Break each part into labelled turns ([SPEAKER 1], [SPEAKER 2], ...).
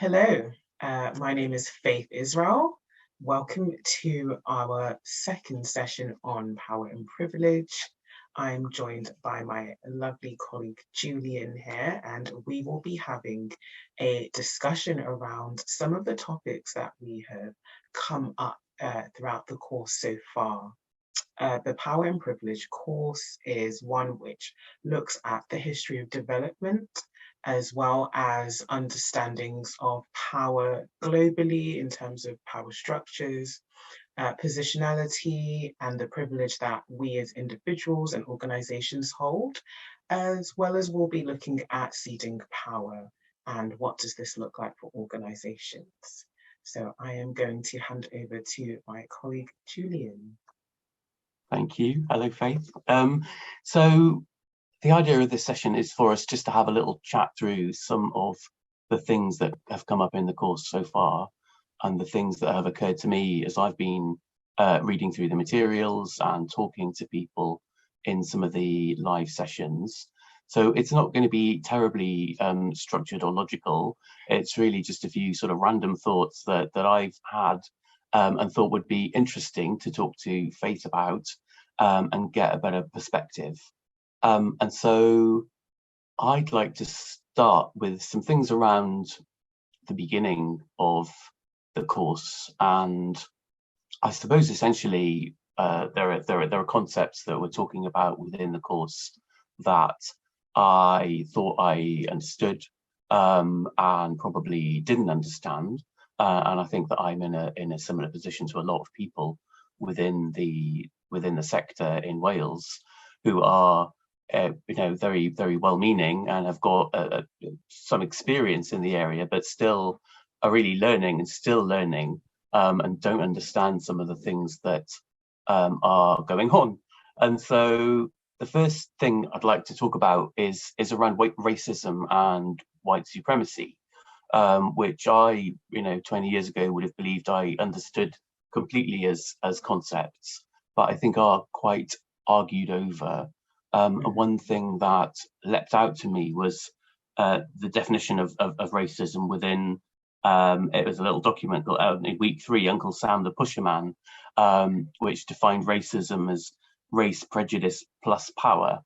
[SPEAKER 1] Hello, my name is Faith Israel. Welcome to our second session on power and privilege. I'm joined by my lovely colleague Julian here, and we will be having a discussion around some of the topics that we have come up throughout the course so far. The Power and Privilege course is one which looks at the history of development as well as understandings of power globally in terms of power structures, positionality, and the privilege that we as individuals and organizations hold, as well as we'll be looking at ceding power and what does this look like for organizations. So I am going to hand over to my colleague, Julian.
[SPEAKER 2] Thank you. Hello, Faith. So the idea of this session is for us just to have a little chat through some of the things that have come up in the course so far and the things that have occurred to me as I've been reading through the materials and talking to people in some of the live sessions. So it's not going to be terribly structured or logical. It's really just a few sort of random thoughts that I've had and thought would be interesting to talk to Faith about and get a better perspective. And so I'd like to start with some things around the beginning of the course. And I suppose essentially there are concepts that we're talking about within the course that I thought I understood and probably didn't understand. And I think that I'm in a similar position to a lot of people within the sector in Wales, who are very, very well-meaning and have got some experience in the area, but still are really learning and don't understand some of the things that are going on. And so the first thing I'd like to talk about is around racism and white supremacy. Which I, 20 years ago would have believed I understood completely as concepts, but I think are quite argued over. And one thing that leapt out to me was the definition of racism within, it was a little document called in week 3, Uncle Sam the Pusherman, which defined racism as race prejudice plus power.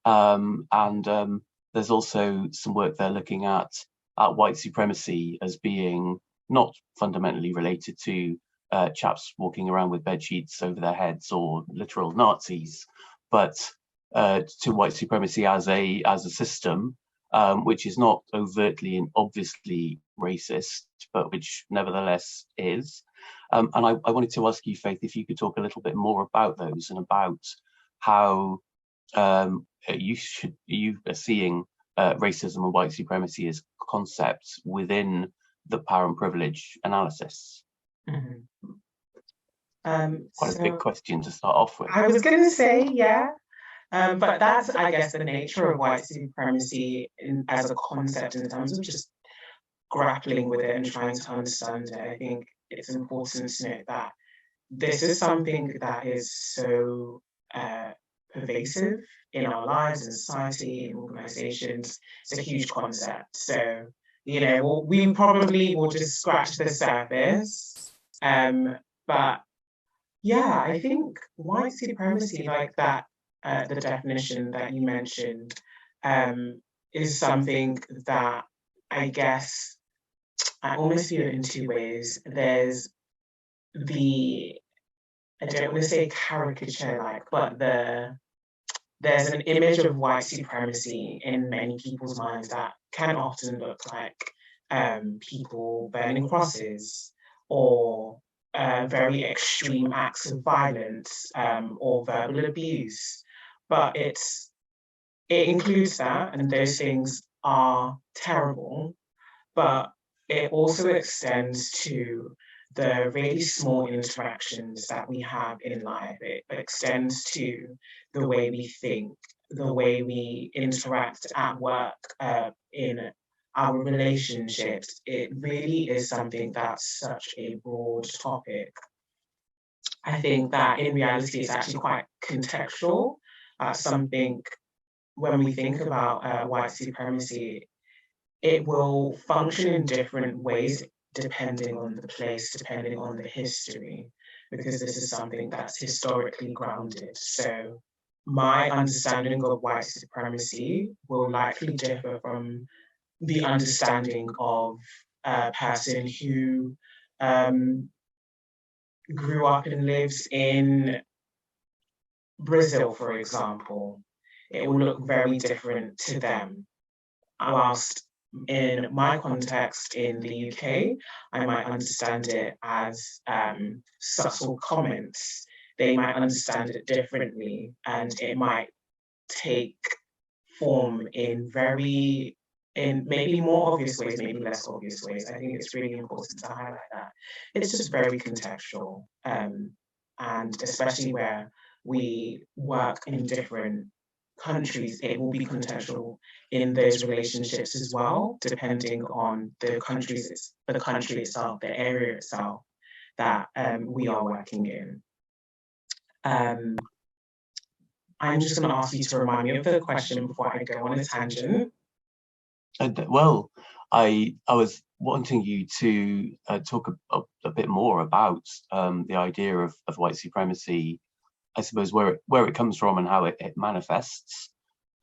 [SPEAKER 2] And there's also some work there looking at white supremacy as being not fundamentally related to chaps walking around with bed sheets over their heads or literal Nazis, but to white supremacy as a system, which is not overtly and obviously racist, but which nevertheless is. And I wanted to ask you, Faith, if you could talk a little bit more about those and about how you are seeing racism and white supremacy as concepts within the power and privilege analysis.
[SPEAKER 1] Mm-hmm.
[SPEAKER 2] Quite a big question to start off with.
[SPEAKER 1] I was going to say, yeah, but that's, I guess, the nature of white supremacy as a concept in terms of just grappling with it and trying to understand it. I think it's important to note that this is something that is so pervasive in our lives, in society, in organizations. It's a huge concept. So, we probably will just scratch the surface. But yeah, I think white supremacy, like that, the definition that you mentioned, is something that I guess I almost view it in two ways. There's I don't want to say caricature, but there's an image of white supremacy in many people's minds that can often look like people burning crosses or very extreme acts of violence or verbal abuse. But it includes that, and those things are terrible, but it also extends to the really small interactions that we have in life. It extends to the way we think, the way we interact at work, in our relationships. It really is something that's such a broad topic. I think that in reality, it's actually quite contextual. Something when we think about white supremacy, it will function in different ways depending on the place, depending on the history, because this is something that's historically grounded. So my understanding of white supremacy will likely differ from the understanding of a person who grew up and lives in Brazil, for example. It will look very different to them. Whilst in my context in the UK, I might understand it as subtle comments. They might understand it differently, and it might take form in maybe more obvious ways, maybe less obvious ways. I think it's really important to highlight that. It's just very contextual, and especially where we work in different countries, it will be contextual in those relationships as well, depending on the country itself, the area itself that we are working in. I'm just going to ask you to remind me of the question before I go on a tangent.
[SPEAKER 2] Well, I was wanting you to talk a bit more about the idea of white supremacy, I suppose, where it comes from and how it manifests,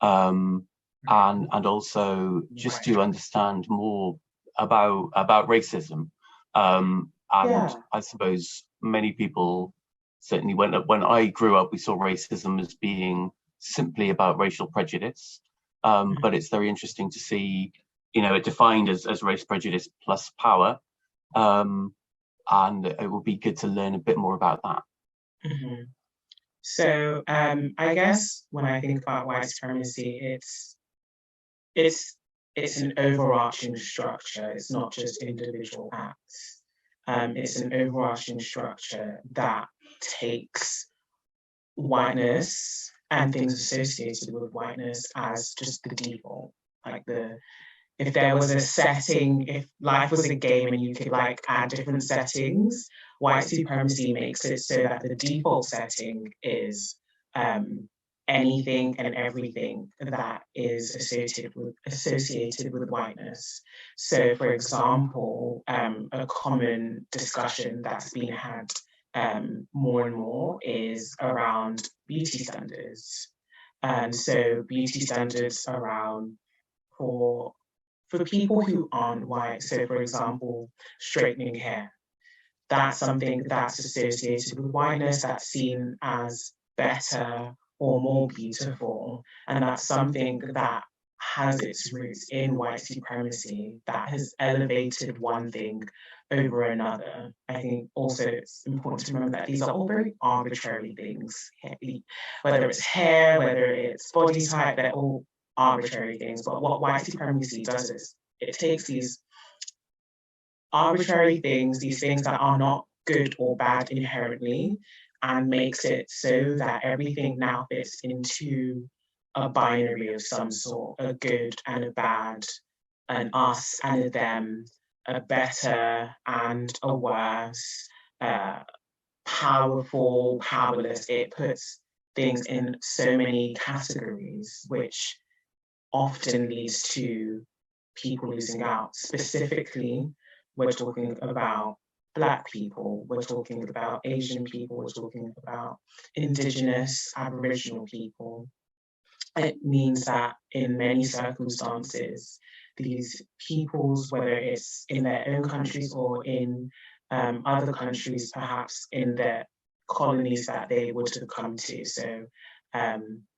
[SPEAKER 2] and also just to understand more about racism. And I suppose many people, certainly when I grew up, we saw racism as being simply about racial prejudice. But it's very interesting to see, it defined as race prejudice plus power. And it would be good to learn a bit more about that.
[SPEAKER 1] Mm-hmm. So I guess when I think about white supremacy, it's an overarching structure. It's not just individual acts. It's an overarching structure that takes whiteness and things associated with whiteness as just the default. Like if there was a setting, if life was a game and you could add different settings, white supremacy makes it so that the default setting is anything and everything that is associated with whiteness. So, for example, a common discussion that's been had more and more is around beauty standards. And so beauty standards around for people who aren't white. So for example, straightening hair, that's something that's associated with whiteness, that's seen as better or more beautiful. And that's something that has its roots in white supremacy that has elevated one thing over another. I think also it's important to remember that these are all very arbitrary things, whether it's hair, whether it's body type, they're all arbitrary things. But what white supremacy does is it takes these arbitrary things, these things that are not good or bad inherently, and makes it so that everything now fits into a binary of some sort, a good and a bad, an us and a them, a better and a worse, powerful, powerless. It puts things in so many categories, which often leads to people losing out. Specifically, we're talking about Black people, we're talking about Asian people, we're talking about Indigenous, Aboriginal people. It means that in many circumstances, these peoples, whether it's in their own countries or in other countries, perhaps in their colonies that they would have come to. So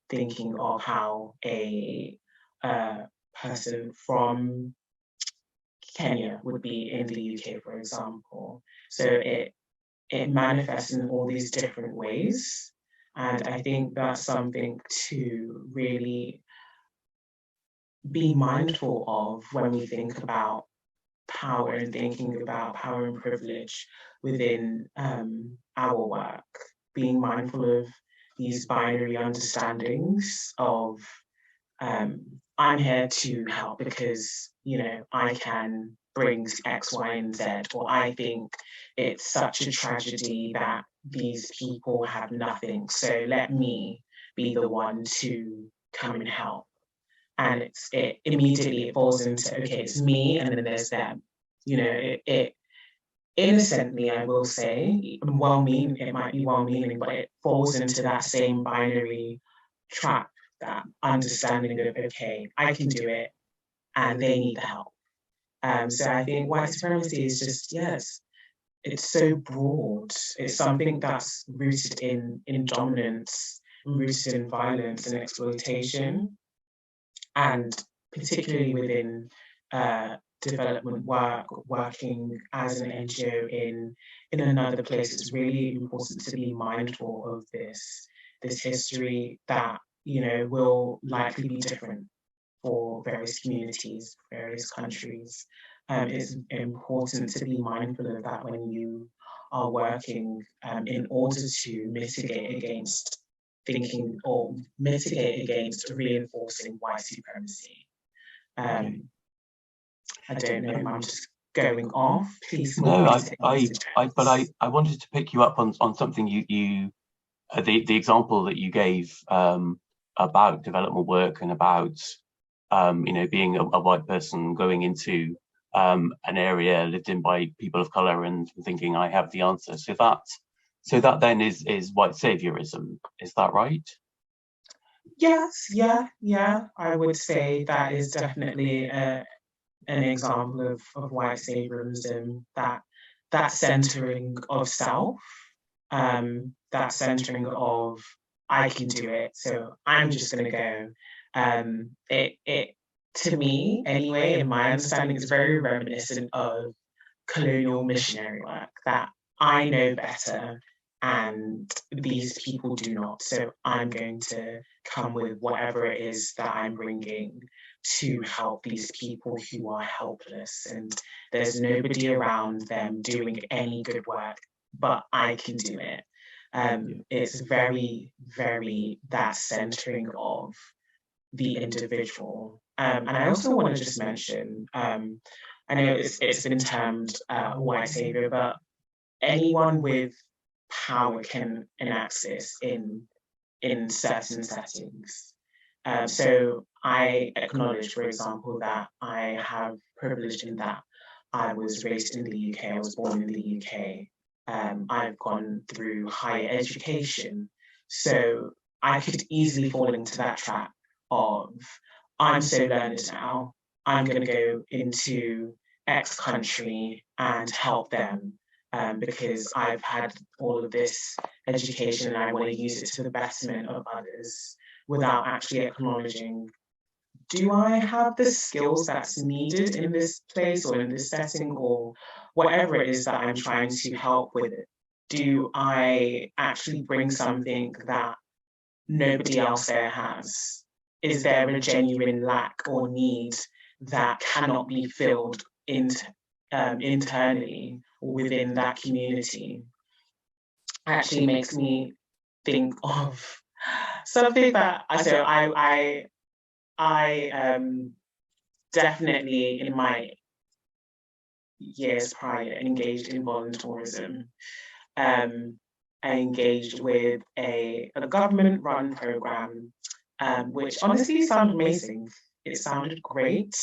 [SPEAKER 1] thinking of how a person from Kenya would be in the UK, for example. So it manifests in all these different ways. And I think that's something to really be mindful of when we think about power and thinking about power and privilege within our work, being mindful of these binary understandings of I'm here to help because, I can bring X, Y, and Z, or I think it's such a tragedy that these people have nothing. So let me be the one to come and help. and it immediately falls into, okay, it's me and then there's them. You know, it innocently, I will say, well-meaning, it might be well-meaning, but it falls into that same binary trap, that understanding of, okay, I can do it and they need the help. So I think white supremacy is just, yes, it's so broad. It's something that's rooted in dominance, rooted in violence and exploitation, and particularly within development work, working as an NGO in another place, it's really important to be mindful of this history that, you know, will likely be different for various communities, various countries. It's important to be mindful of that when you are working in order to mitigate against thinking or mitigate against reinforcing white supremacy. I don't know if I'm just going off. Please.
[SPEAKER 2] No, I wanted to pick you up on something you the example that you gave about development work and about you know, being a white person going into an area lived in by people of color and thinking I have the answer. So that then is white saviorism. Is that right?
[SPEAKER 1] Yes, yeah. I would say that is definitely an example of white saviorism, that centering of self, that centering of I can do it, so I'm just going to go. It to me, anyway, in my understanding, is very reminiscent of colonial missionary work, that I know better and these people do not. So I'm going to come with whatever it is that I'm bringing to help these people who are helpless. And there's nobody around them doing any good work, but I can do it. It's very, very that centering of the individual. And I also want to just mention, I know it's been termed white savior, but anyone with power can enact this in certain settings. So I acknowledge, for example, that I have privilege in that I was raised in the UK, I was born in the UK. I've gone through higher education. So I could easily fall into that trap of, I'm so learned now, I'm going to go into X country and help them because I've had all of this education and I want to use it to the betterment of others, without actually acknowledging, do I have the skills that's needed in this place or in this setting or whatever it is that I'm trying to help with it? Do I actually bring something that nobody else there has? Is there a genuine lack or need that cannot be filled internally or within that community? Actually makes me think of something that I definitely in my years prior engaged in volunteerism. I engaged with a government-run program, which honestly sounded amazing. It sounded great.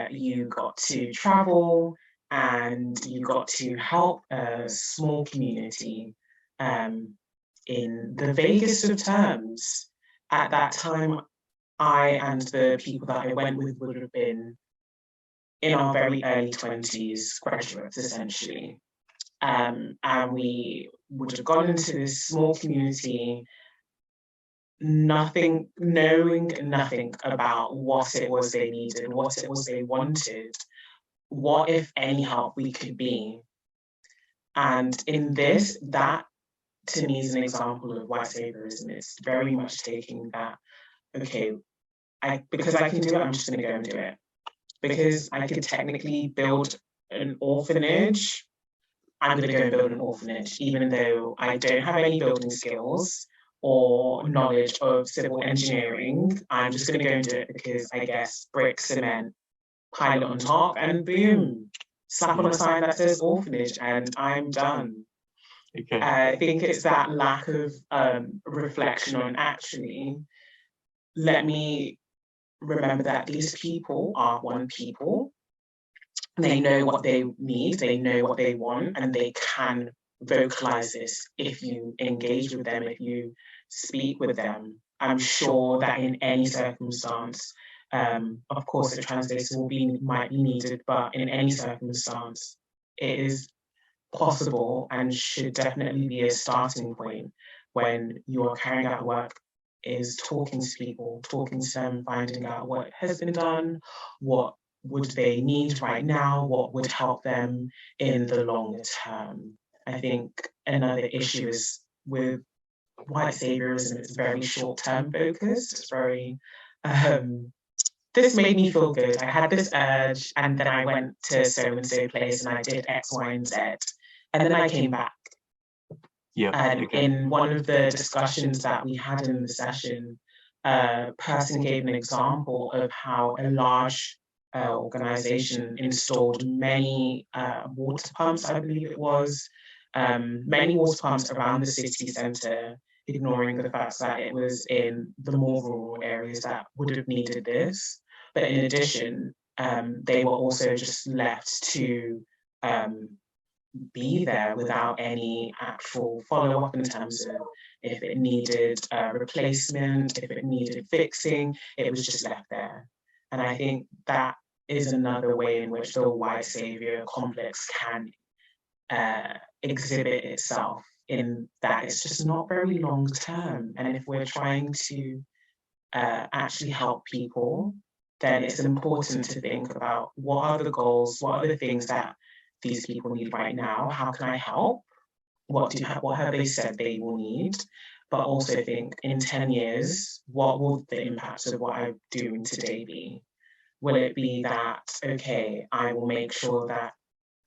[SPEAKER 1] You got to travel and you got to help a small community in the vaguest of terms. At that time, I and the people that I went with would have been in our very early 20s, graduates essentially. And we would have gone into this small community, knowing nothing about what it was they needed, what it was they wanted, what, if any, help we could be. And in this, that to me is an example of white saviorism. It's very much taking that, okay, because I can do it, I'm just going to go and do it. Because I could technically build an orphanage, I'm going to go and build an orphanage, even though I don't have any building skills or knowledge of civil engineering. I'm just going to go and do it because I guess brick, cement, pile it on top, and boom, slap on a sign that says orphanage, and I'm done.
[SPEAKER 2] Okay.
[SPEAKER 1] I think it's that lack of reflection on actually, let me remember that these people are one people. They know what they need, they know what they want, and they can vocalize this if you engage with them, if you speak with them. I'm sure that in any circumstance, of course, a translator might be needed, but in any circumstance, it is possible and should definitely be a starting point when you're carrying out work, is talking to people, talking to them, finding out what has been done, what would they need right now, what would help them in the longer term. I think another issue is with white saviorism, it's very short-term focused. It's very, this made me feel good. I had this urge, and then I went to so-and-so place and I did X, Y, and Z. And then I came back.
[SPEAKER 2] Yeah.
[SPEAKER 1] And in one of the discussions that we had in the session, a person gave an example of how a large organization installed many water pumps, I believe it was, many water pumps around the city centre, ignoring the fact that it was in the more rural areas that would have needed this. But in addition, they were also just left to be there without any actual follow-up in terms of if it needed a replacement, if it needed fixing, it was just left there. And I think that is another way in which the white savior complex can exhibit itself, in that it's just not very long term. And if we're trying to actually help people, then it's important to think about what are the goals, what are the things that these people need right now, how can I help? What have they said they will need? But also think in 10 years, what will the impact of what I'm doing today be? Will it be that, okay, I will make sure that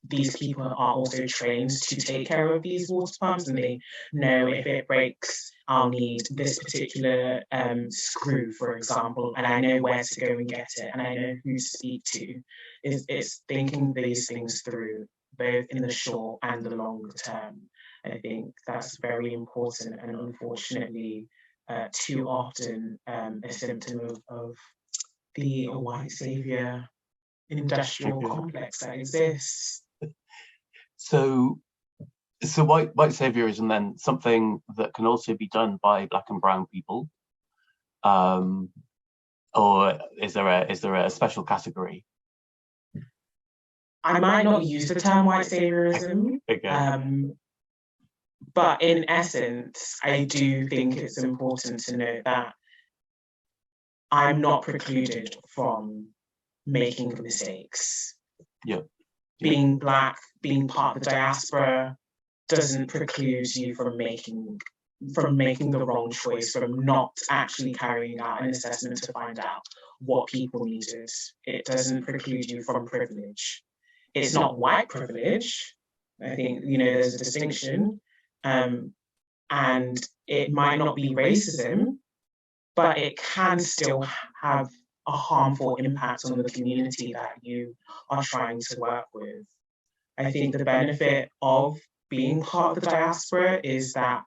[SPEAKER 1] these people are also trained to take care of these water pumps, and they know if it breaks, I'll need this particular screw, for example, and I know where to go and get it, and I know who to speak to. It's thinking these things through, both in the short and the longer term. I think that's very important, and unfortunately, too often a symptom of the white savior industrial complex that exists.
[SPEAKER 2] So white saviorism then something that can also be done by Black and brown people, or is there a special category?
[SPEAKER 1] I might not use the term white saviorism, but in essence, I do think it's important to note that I'm not precluded from making mistakes.
[SPEAKER 2] Yep.
[SPEAKER 1] Being Black, being part of the diaspora doesn't preclude you from making the wrong choice, from not actually carrying out an assessment to find out what people needed. It doesn't preclude you from privilege. It's not white privilege. I think, there's a distinction, and it might not be racism, but it can still have a harmful impact on the community that you are trying to work with. I think the benefit of being part of the diaspora is that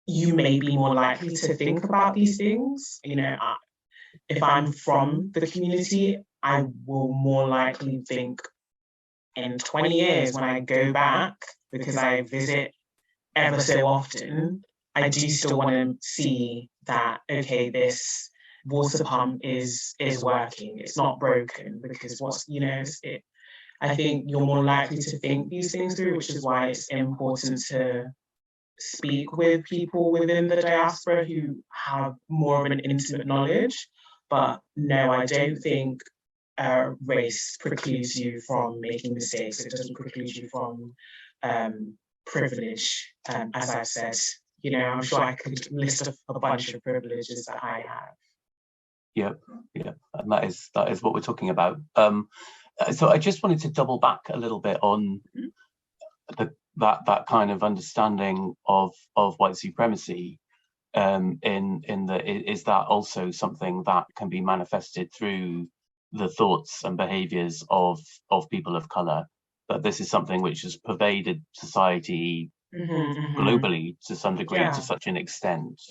[SPEAKER 1] you may be more likely to think about these things. If I'm from the community, I will more likely think in 20 years when I go back, because I visit ever so often, I do still want to see that, okay, this water pump is working, it's not broken, because I think you're more likely to think these things through, which is why it's important to speak with people within the diaspora who have more of an intimate knowledge. But no, I don't think race precludes you from making mistakes. It doesn't preclude you from privilege, as I've said. I'm sure I could list a bunch of privileges that I have.
[SPEAKER 2] Yeah, and that is what we're talking about. So I just wanted to double back a little bit on that kind of understanding of white supremacy. Is that also something that can be manifested through the thoughts and behaviours of people of colour? That this is something which has pervaded society globally to some degree, to such an extent.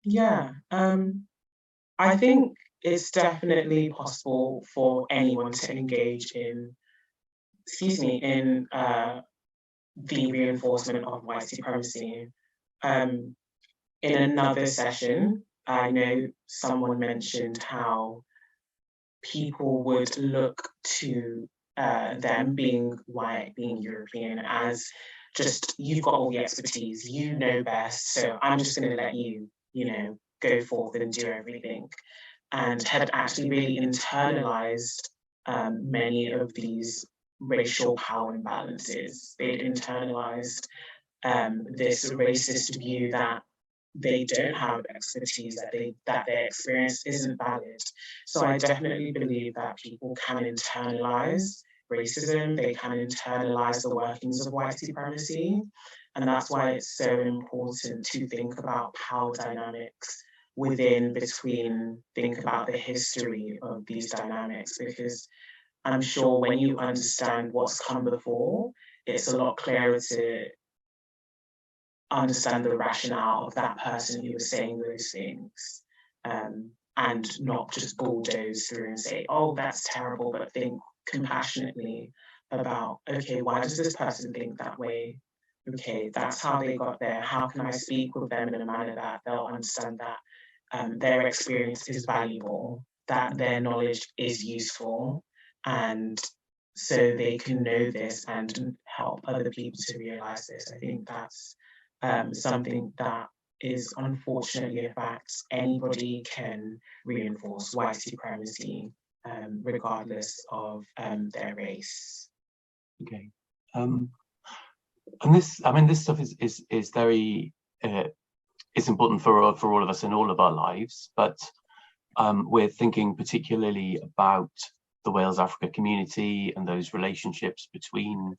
[SPEAKER 1] Yeah, I think it's definitely possible for anyone to engage in, the reinforcement of white supremacy. In another session, I know someone mentioned how people would look to them being white, being European, as just, you've got all the expertise, you know best, so I'm just going to let you, go forth and do everything. And had actually really internalized many of these racial power imbalances. They'd internalized this racist view that they don't have expertise, that their experience isn't valid. So I definitely believe that people can internalize racism, they can internalize the workings of white supremacy. And that's why it's so important to think about power dynamics think about the history of these dynamics, because I'm sure when you understand what's come before, it's a lot clearer to understand the rationale of that person who was saying those things, and not just bulldoze through and say, oh, that's terrible, but think compassionately about, okay, why does this person think that way? Okay, that's how they got there. How can I speak with them in a manner that they'll understand that their experience is valuable, that their knowledge is useful, and so they can know this and help other people to realize this. I think that's something that is unfortunately a fact. Anybody can reinforce white supremacy, regardless of their race.
[SPEAKER 2] Okay. And this, I mean, this stuff is very, it's important for all of us in all of our lives, but we're thinking particularly about the Wales Africa community and those relationships between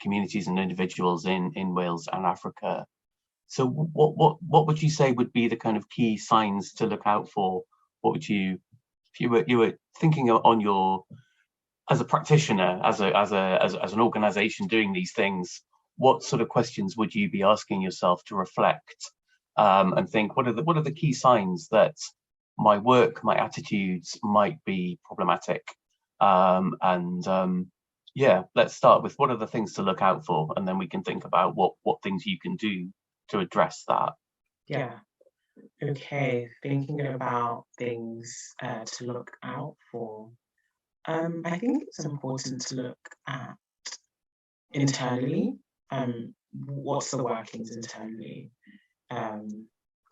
[SPEAKER 2] communities and individuals in Wales and Africa. So what would you say would be the kind of key signs to look out for? What would you, if you were thinking on your, as a practitioner, as an organization doing these things, what sort of questions would you be asking yourself to reflect and think, what are the key signs that my work, my attitudes might be problematic? Yeah, let's start with what are the things to look out for, and then we can think about what things you can do to address that.
[SPEAKER 1] Yeah. Okay, thinking about things to look out for. I think it's important to look at internally. What's the workings internally?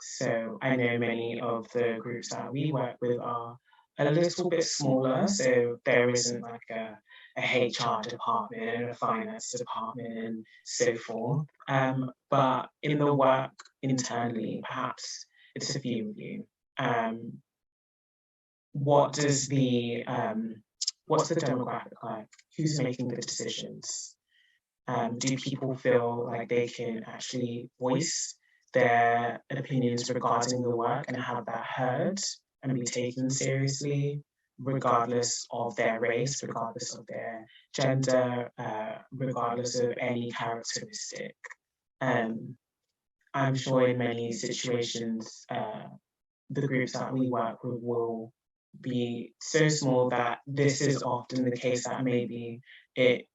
[SPEAKER 1] So I know many of the groups that we work with are a little bit smaller, so there isn't like a HR department and a finance department and so forth. But in the work internally, perhaps it's a few of you. What's the demographic like? Who's making the decisions? Do people feel like they can actually voice their opinions regarding the work and have that heard and be taken seriously, regardless of their race, regardless of their gender, regardless of any characteristic? I'm sure in many situations, the groups that we work with will be so small that this is often the case, that maybe it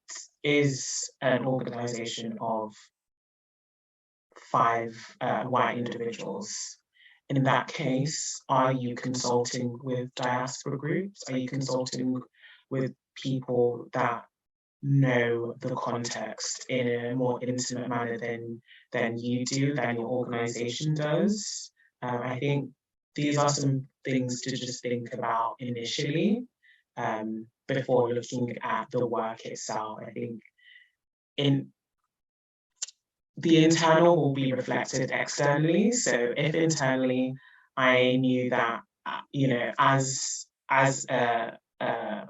[SPEAKER 1] is an organization of 5 white individuals. In that case, are you consulting with diaspora groups? Are you consulting with people that know the context in a more intimate manner than you do, than your organization does? I think these are some things to just think about initially, before looking at the work itself. I think the internal will be reflected externally. So if internally I knew that, as a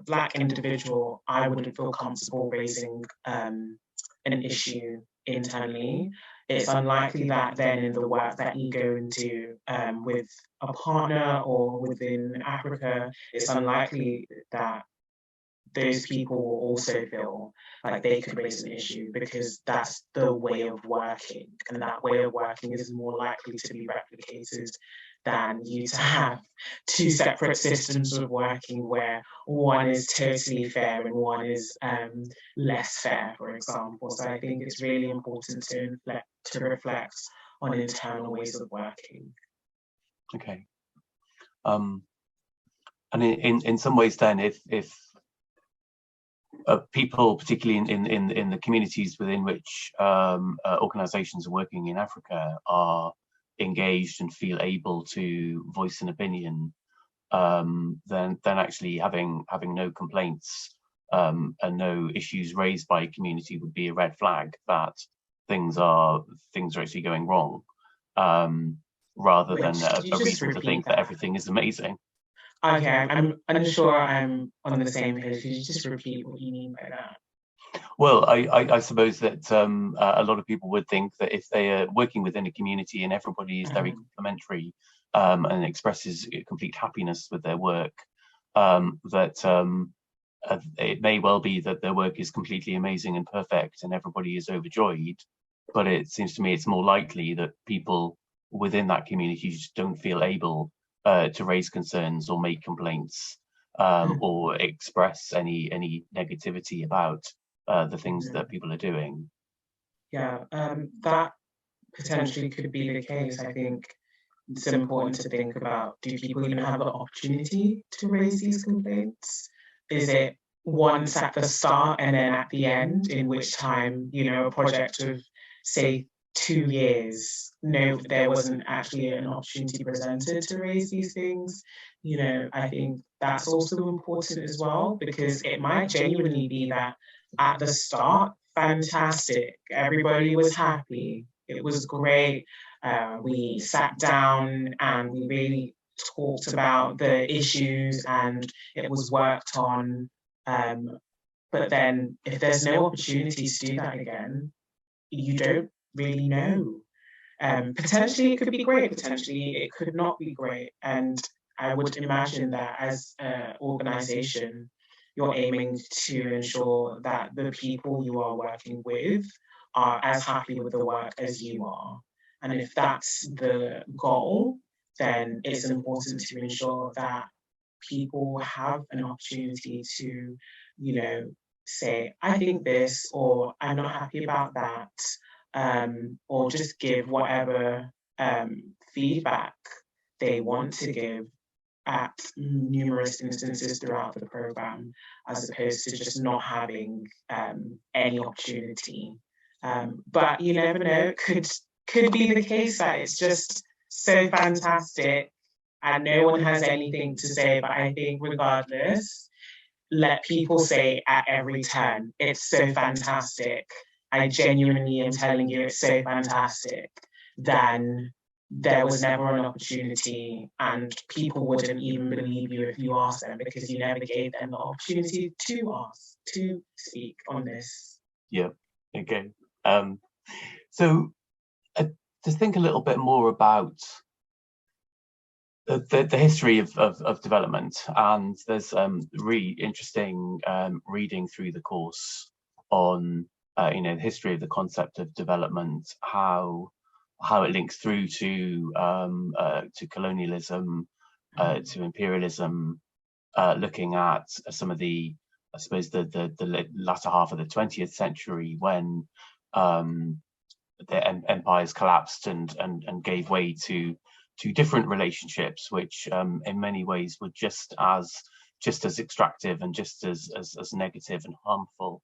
[SPEAKER 1] Black individual, I wouldn't feel comfortable raising an issue internally, it's unlikely that then in the work that you go and do with a partner or within Africa, it's unlikely that those people will also feel like they could raise an issue, because that's the way of working, and that way of working is more likely to be replicated than you to have two separate systems of working where one is totally fair and one is less fair, for example. So I think it's really important to reflect on internal ways of working.
[SPEAKER 2] Okay. And in some ways then, if people, particularly in the communities within which organizations are working in Africa, are engaged and feel able to voice an opinion, then actually having no complaints and no issues raised by a community would be a red flag that things are actually going wrong, rather than a reason to think that everything is amazing.
[SPEAKER 1] Okay, I'm unsure I'm on the same page. Could you just repeat what you mean by that?
[SPEAKER 2] Well, I suppose that a lot of people would think that if they are working within a community and everybody is very complimentary and expresses complete happiness with their work, that it may well be that their work is completely amazing and perfect and everybody is overjoyed. But it seems to me it's more likely that people within that community just don't feel able to raise concerns or make complaints or express any negativity about the things that people are doing.
[SPEAKER 1] Yeah, that potentially could be the case. I think it's important to think about, do people even have the opportunity to raise these complaints? Is it once at the start and then at the end, in which time, a project of, say, 2 years, no, there wasn't actually an opportunity presented to raise these things? I think that's also important as well, because it might genuinely be that at the start, fantastic, everybody was happy, it was great, we sat down and we really talked about the issues and it was worked on. But then if there's no opportunity to do that again, you don't really know. Potentially it could be great, potentially it could not be great. And I would imagine that as an organization, you're aiming to ensure that the people you are working with are as happy with the work as you are. And if that's the goal, then it's important to ensure that people have an opportunity to, say, I think this, or I'm not happy about that, or just give whatever feedback they want to give at numerous instances throughout the program, as opposed to just not having any opportunity. But you never know, it could be the case that it's just so fantastic and no one has anything to say. But I think regardless, let people say at every turn, it's so fantastic, I genuinely am telling you it's so fantastic, then there was never an opportunity and people wouldn't even believe you if you asked them, because you never gave them the opportunity to ask, to speak on this.
[SPEAKER 2] Yeah, okay. So to think a little bit more about the history of development, and there's really interesting reading through the course on the history of the concept of development, how it links through to colonialism, to imperialism, looking at some of the, I suppose, the latter half of the 20th century, when the empires collapsed and gave way to different relationships, which in many ways were just as extractive and just as negative and harmful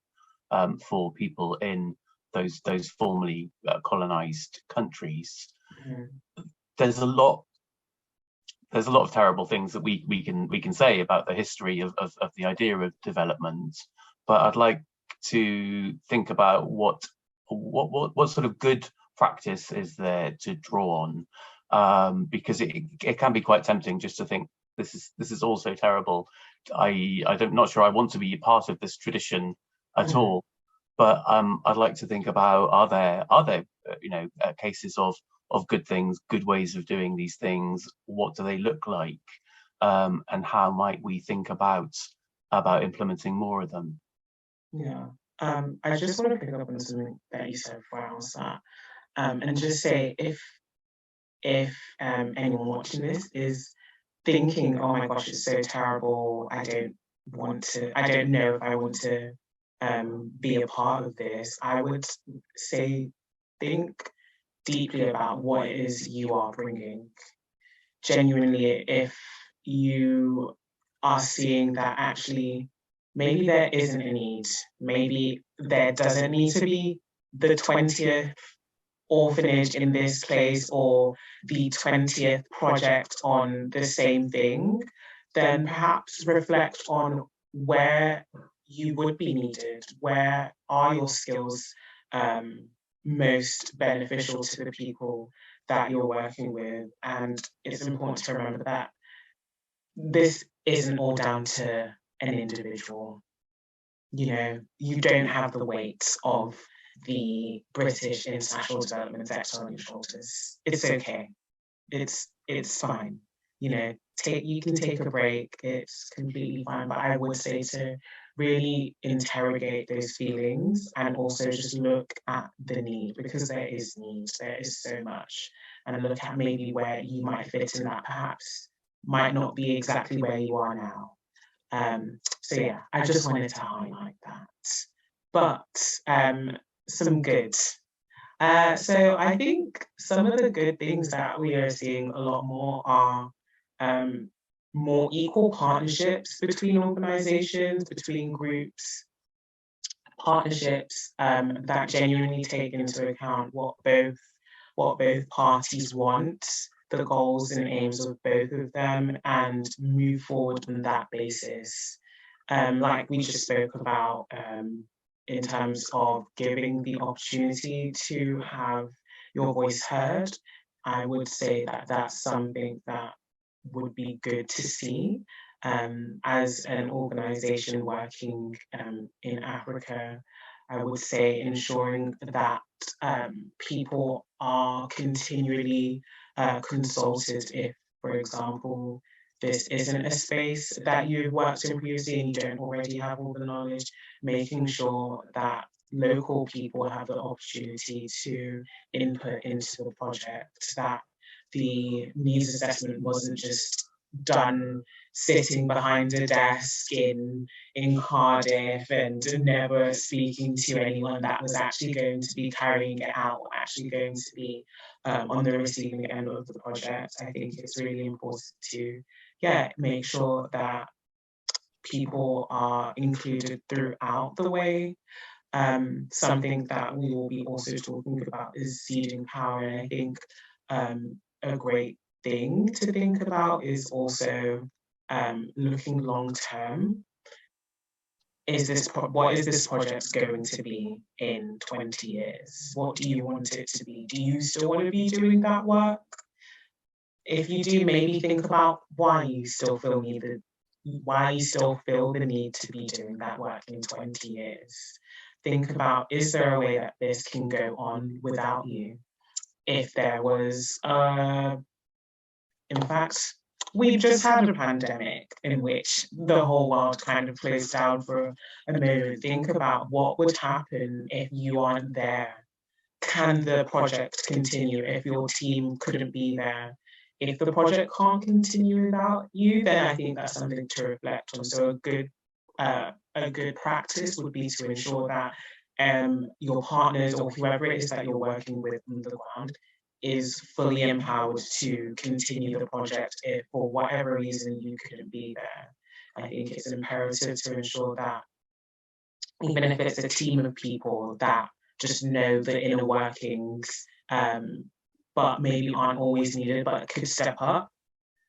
[SPEAKER 2] for people in those formerly colonized countries. There's a lot of terrible things that we can say about the history of the idea of development, but I'd like to think about what sort of good practice is there to draw on, because it can be quite tempting just to think this is also terrible. I'm not sure I want to be part of this tradition at all, but I'd like to think about, are there cases of good things, good ways of doing these things? What do they look like, and how might we think about implementing more of them?
[SPEAKER 1] Yeah, I just want to pick up on something that you said before I answer that, and just say, if if anyone watching this is thinking, oh my gosh, it's so terrible, I don't know if I want to be a part of this, I would say think deeply about what it is you are bringing. Genuinely, if you are seeing that actually maybe there isn't a need, maybe there doesn't need to be the 20th orphanage in this place or the 20th project on the same thing, then perhaps reflect on where you would be needed, where are your skills most beneficial to the people that you're working with. And it's important to remember that this isn't all down to an individual. You know, you don't have the weight of the British international development sector on your shoulders. It's okay. It's fine. You know, you can take a break. It's completely fine. But I would say to really interrogate those feelings and also just look at the need, because there is need. There is so much, and look at maybe where you might fit in that perhaps might not be exactly where you are now. So yeah, I just wanted to highlight that. But some good. So I think some of the good things that we are seeing a lot more are more equal partnerships between organizations, between groups, partnerships that genuinely take into account what both parties want, the goals and aims of both of them, and move forward on that basis. Like we just spoke about in terms of giving the opportunity to have your voice heard, I would say that that's something that would be good to see as an organization working in Africa. I would say ensuring that people are continually consulted if, for example, this isn't a space that you've worked in previously and you don't already have all the knowledge, making sure that local people have the opportunity to input into the project, that the needs assessment wasn't just done sitting behind a desk in Cardiff and never speaking to anyone that was actually going to be carrying it out, actually going to be on the receiving end of the project. I think it's really important to, make sure that people are included throughout the way. Something that we will be also talking about is seeding power. And I think a great thing to think about is also looking long term. What is this project going to be in 20 years? What do you want it to be? Do you still want to be doing that work? If you do, maybe think about why you still feel the need to be doing that work in 20 years. Think about, is there a way that this can go on without you? If there was, in fact, we've just had a pandemic in which the whole world kind of closed down for a moment. Think about what would happen if you aren't there. Can the project continue if your team couldn't be there? If the project can't continue without you, then I think that's something to reflect on. So a good practice would be to ensure that your partners or whoever it is that you're working with on the ground is fully empowered to continue the project if for whatever reason you couldn't be there. I think it's imperative to ensure that even if it's a team of people that just know the inner workings, but maybe aren't always needed, but could step up.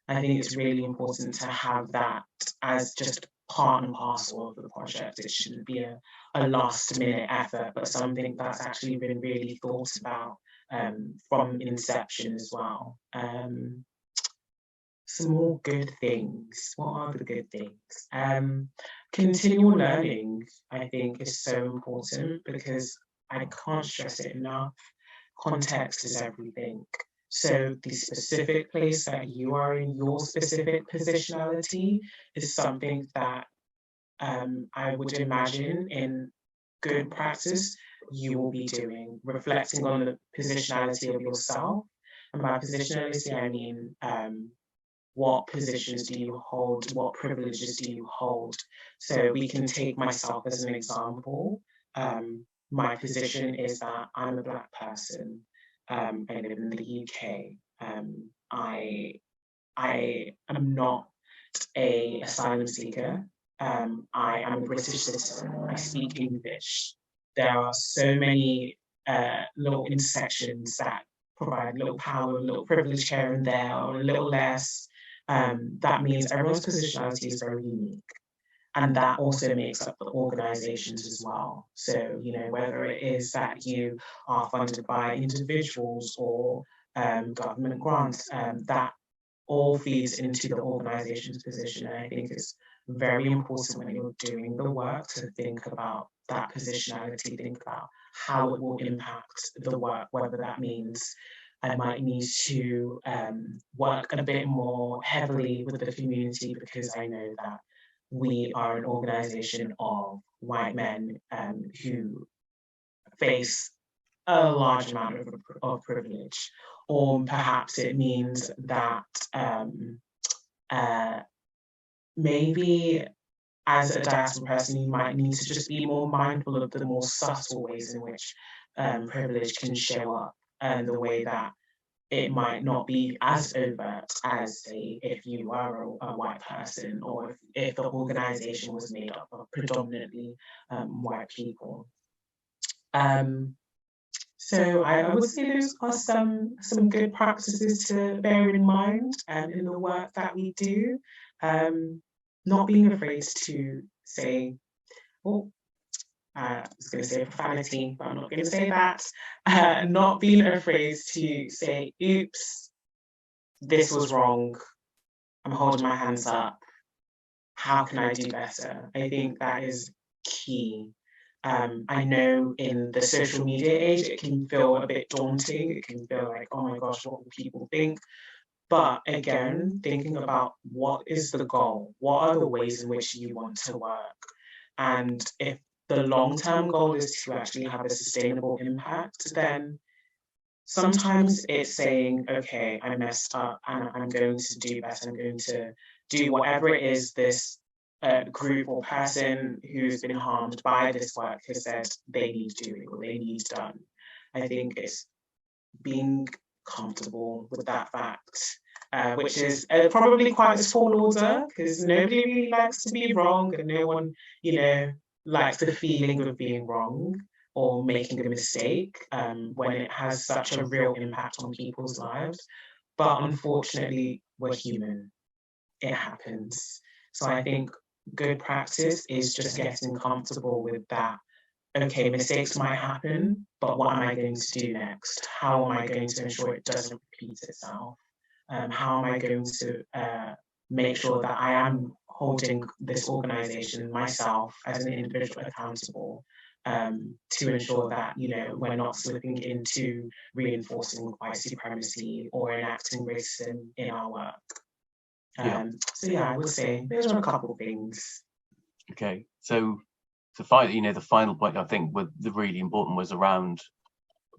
[SPEAKER 1] I think it's really important to have that as just part and parcel of the project. It shouldn't be a last minute effort, but something that's actually been really thought about from inception as well. Some more good things. What are the good things? Continual learning, I think, is so important because I can't stress it enough. Context is everything. So the specific place that you are in, your specific positionality, is something that I would imagine in good practice you will be doing, reflecting on the positionality of yourself, And by positionality, I mean what positions do you hold, what privileges do you hold? So we can take myself as an example. My position is that I'm a Black person. I live in the UK. I am not a asylum seeker. I am a British citizen. I speak English. There are so many little intersections that provide little power, a little privilege here and there, or a little less. That means everyone's positionality is very unique. And that also makes up the organizations as well. So, you know, whether it is that you are funded by individuals or government grants, that all feeds into the organization's position. And I think it's very important when you're doing the work to think about that positionality, think about how it will impact the work, whether that means I might need to work a bit more heavily with the community because I know that we are an organization of white men who face a large amount of privilege, or perhaps it means that maybe as a diaspora person, you might need to just be more mindful of the more subtle ways in which privilege can show up, and the way that it might not be as overt as, say, if you are a white person, or if the organization was made up of predominantly white people. So I would say those are some good practices to bear in mind in the work that we do. Not being afraid to say, oh, I was going to say profanity, but I'm not going to say that. Not being afraid to say, oops, this was wrong. I'm holding my hands up. How can I do better? I think that is key. I know in the social media age, it can feel a bit daunting. It can feel like, oh my gosh, what will people think? But again, thinking about what is the goal? What are the ways in which you want to work? And if the long-term goal is to actually have a sustainable impact, then sometimes it's saying, okay, I messed up and I'm going to do better. I'm going to do whatever it is this group or person who's been harmed by this work has said they need doing or they need done. I think it's being comfortable with that fact, which is probably quite a tall order because nobody really likes to be wrong, and no one, you know, likes the feeling of being wrong or making a mistake when it has such a real impact on people's lives. But unfortunately, we're human. It happens. So I think good practice is just getting comfortable with that. Okay, mistakes might happen, but what am I going to do next? How am I going to ensure it doesn't repeat itself? How am I going to make sure that I am holding this organization, myself as an individual, accountable to ensure that, you know, we're not slipping into reinforcing white supremacy or enacting racism in our work. So yeah, I would say those are a couple of things.
[SPEAKER 2] Okay, so to find, you know, the final point I think was the really important was around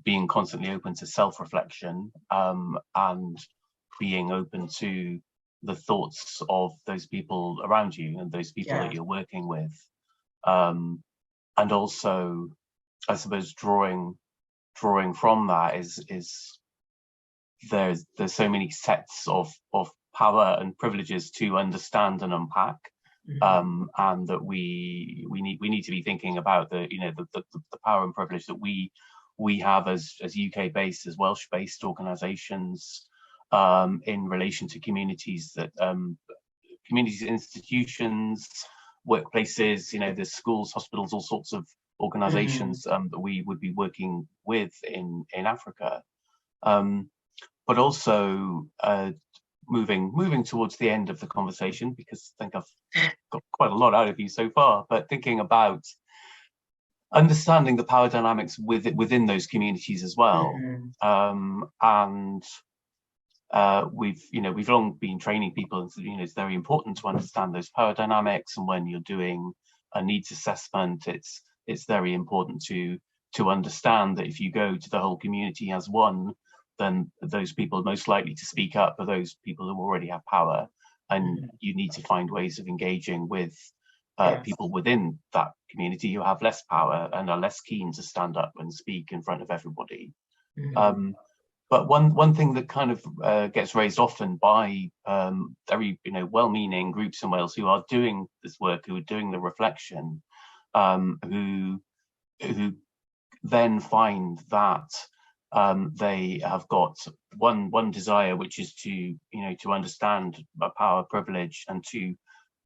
[SPEAKER 2] being constantly open to self-reflection and being open to the thoughts of those people around you and those people that you're working with, and also I suppose drawing from that is there's so many sets of power and privileges to understand and unpack. And that we need to be thinking about the, you know, the power and privilege that we have as UK based, as Welsh based organisations in relation to communities, that communities, institutions, workplaces, you know, there's schools, hospitals, all sorts of organisations that we would be working with in Africa, but also moving towards the end of the conversation, because I think I've got quite a lot out of you so far, but thinking about understanding the power dynamics within those communities as well. And we've long been training people, and you know, it's very important to understand those power dynamics, and when you're doing a needs assessment, it's very important to understand that if you go to the whole community as one, then those people most likely to speak up are those people who already have power, and you need to find ways of engaging with people within that community who have less power and are less keen to stand up and speak in front of everybody. But one thing that kind of gets raised often by very well-meaning groups in Wales who are doing this work, who are doing the reflection, who then find that they have got one desire, which is to understand power, privilege, and to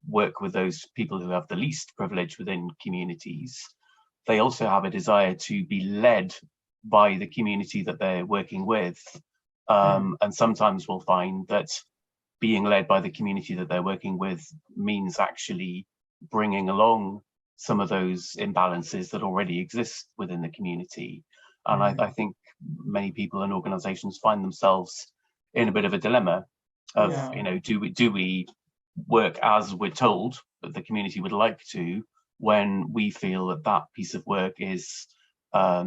[SPEAKER 2] work with those people who have the least privilege within communities. They also have a desire to be led by the community that they're working with, and sometimes we'll find that being led by the community that they're working with means actually bringing along some of those imbalances that already exist within the community. And I think many people and organizations find themselves in a bit of a dilemma of, do we work as we're told that the community would like to, when we feel that that piece of work is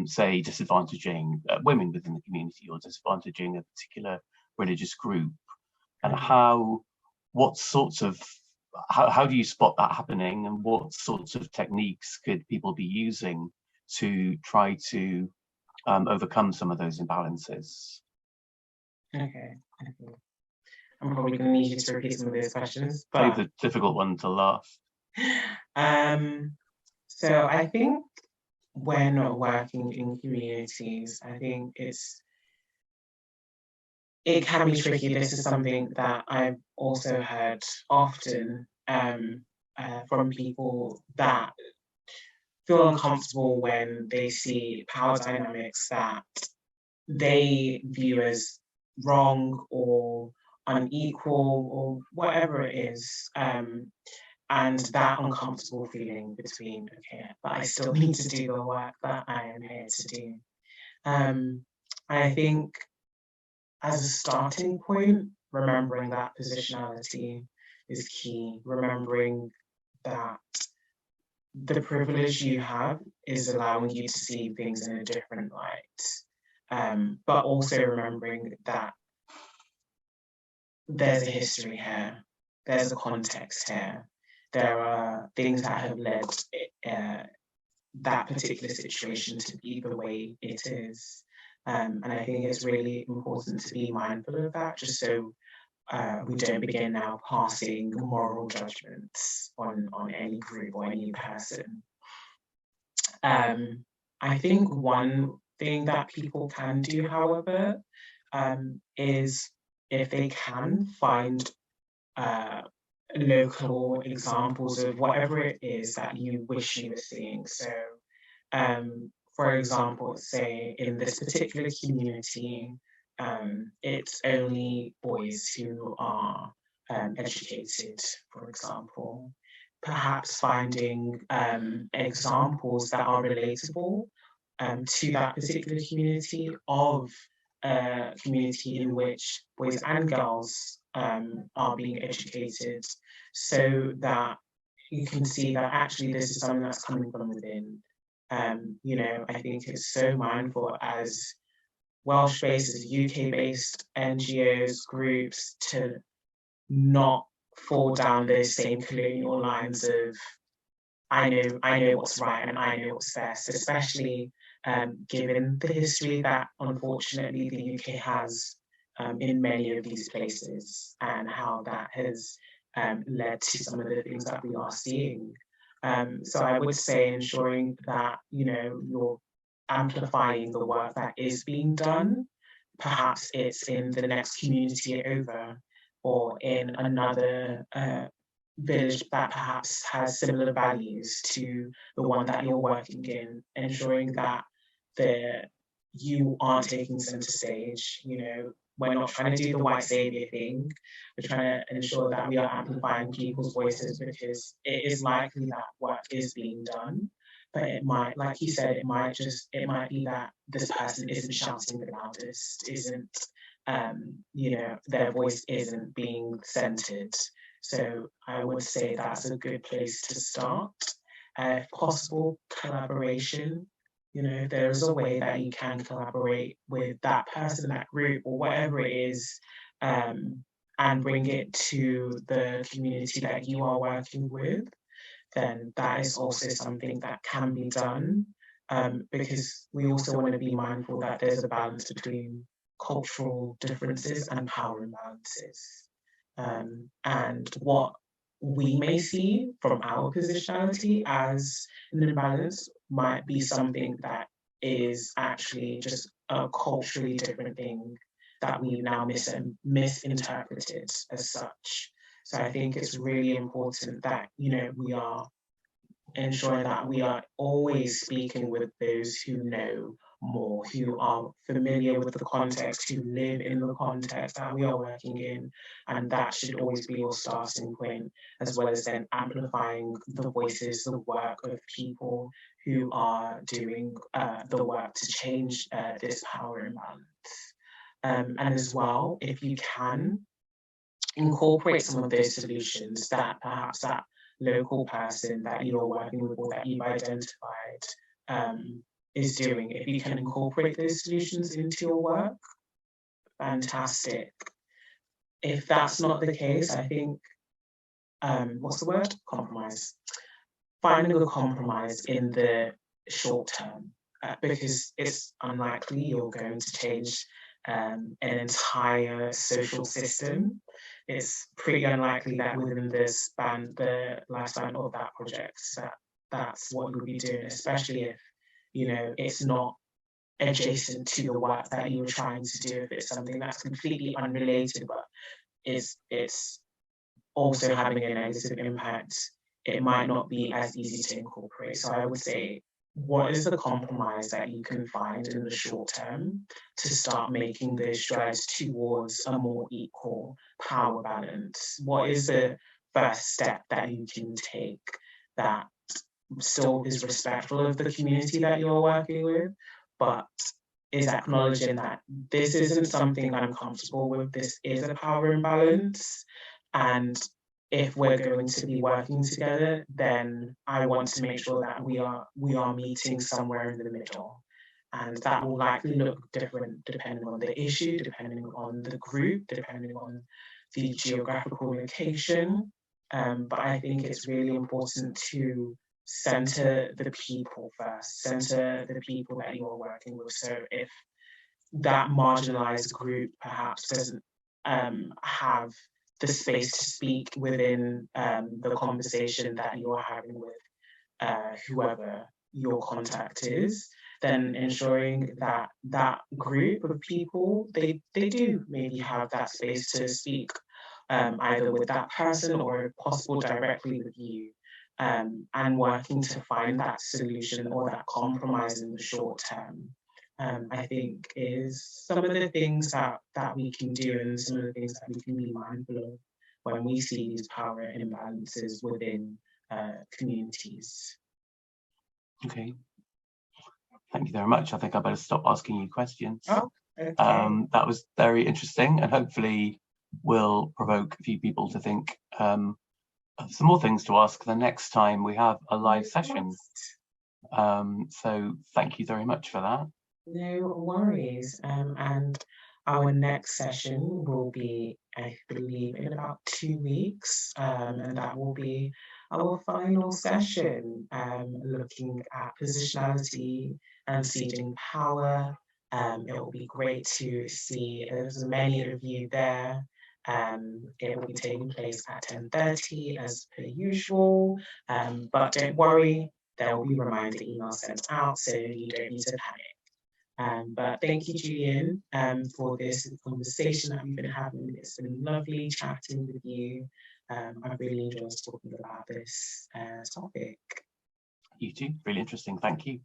[SPEAKER 2] say disadvantaging women within the community or disadvantaging a particular religious group, and how do you spot that happening, and what sorts of techniques could people be using to try to overcome some of those imbalances?
[SPEAKER 1] Okay. I'm probably going to need you to repeat some of those questions, but
[SPEAKER 2] save the difficult one to last.
[SPEAKER 1] So I think when working in communities, I think it can be tricky. This is something that I've also heard often from people that feel uncomfortable when they see power dynamics that they view as wrong or unequal or whatever it is. And that uncomfortable feeling between, okay, but I still need to do the work that I am here to do. I think as a starting point, remembering that positionality is key. Remembering that the privilege you have is allowing you to see things in a different light. But also remembering that there's a history here, there's a context here. There are things that have led that particular situation to be the way it is. And I think it's really important to be mindful of that, just so we don't begin now passing moral judgments on any group or any person. I think one thing that people can do, however, is if they can find local examples of whatever it is that you wish you were seeing. So, for example, say in this particular community, it's only boys who are educated, for example. Perhaps finding examples that are relatable to that particular community, of a community in which boys and girls are being educated, so that you can see that actually this is something that's coming from within. I think it's so mindful as Welsh-based, as UK-based NGOs, groups, to not fall down those same colonial lines of I know what's right and I know what's best, especially given the history that unfortunately the UK has in many of these places, and how that has led to some of the things that we are seeing. So I would say ensuring that you're amplifying the work that is being done. Perhaps it's in the next community over, or in another village that perhaps has similar values to the one that you're working in, ensuring that you aren't taking center stage. We're not trying to do the white savior thing. We're trying to ensure that we are amplifying people's voices, because it is likely that work is being done, but it might, like you said, it might be that this person isn't shouting the loudest, isn't their voice isn't being centered. So I would say that's a good place to start. If possible, collaboration. you know, there is a way that you can collaborate with that person, that group, or whatever it is, and bring it to the community that you are working with, then that is also something that can be done, because we also want to be mindful that there's a balance between cultural differences and power imbalances. And what we may see from our positionality as an imbalance might be something that is actually just a culturally different thing that we now misinterpreted as such. So I think it's really important that, you know, we are ensuring that we are always speaking with those who know more, who are familiar with the context, who live in the context that we are working in. And that should always be your starting point, as well as then amplifying the voices, the work of people who are doing the work to change this power imbalance. And as well, if you can, incorporate some of those solutions that perhaps that local person that you're working with or that you've identified is doing. If you can incorporate those solutions into your work, fantastic. If that's not the case, I think, what's the word? Compromise. Finding a compromise in the short term, because it's unlikely you're going to change an entire social system. It's pretty unlikely that within the lifespan of that project, that's what you'll be doing, especially if, you know, it's not adjacent to the work that you were trying to do. If it's something that's completely unrelated, but it's also having a negative impact, it might not be as easy to incorporate. So I would say, what is the compromise that you can find in the short term to start making those strides towards a more equal power balance? What is the first step that you can take that still is respectful of the community that you're working with, but is acknowledging that this isn't something I'm comfortable with, this is a power imbalance, and if we're going to be working together, then I want to make sure that we are meeting somewhere in the middle. And that will likely look different depending on the issue, depending on the group, depending on the geographical location. But I think it's really important to center the people first, center the people that you're working with. So if that marginalized group perhaps doesn't have the space to speak within the conversation that you're having with whoever your contact is, then ensuring that that group of people, they do maybe have that space to speak either with that person or if possible directly with you, and working to find that solution or that compromise in the short term. I think is some of the things that we can do and some of the things that we can be mindful of when we see these power imbalances within communities.
[SPEAKER 2] Okay. Thank you very much. I think I better stop asking you questions.
[SPEAKER 1] Oh, okay.
[SPEAKER 2] That was very interesting and hopefully will provoke a few people to think of some more things to ask the next time we have a live session. So thank you very much for that.
[SPEAKER 1] No worries. And our next session will be, I believe, in about 2 weeks, and that will be our final session, looking at positionality and ceding power. It will be great to see as many of you there. It will be taking place at 10:30 as per usual, but don't worry, there will be reminder emails sent out, so you don't need to panic. But thank you, Julian, for this conversation that we've been having. It's been lovely chatting with you. I really enjoyed talking about this topic.
[SPEAKER 2] You too, really interesting, thank you.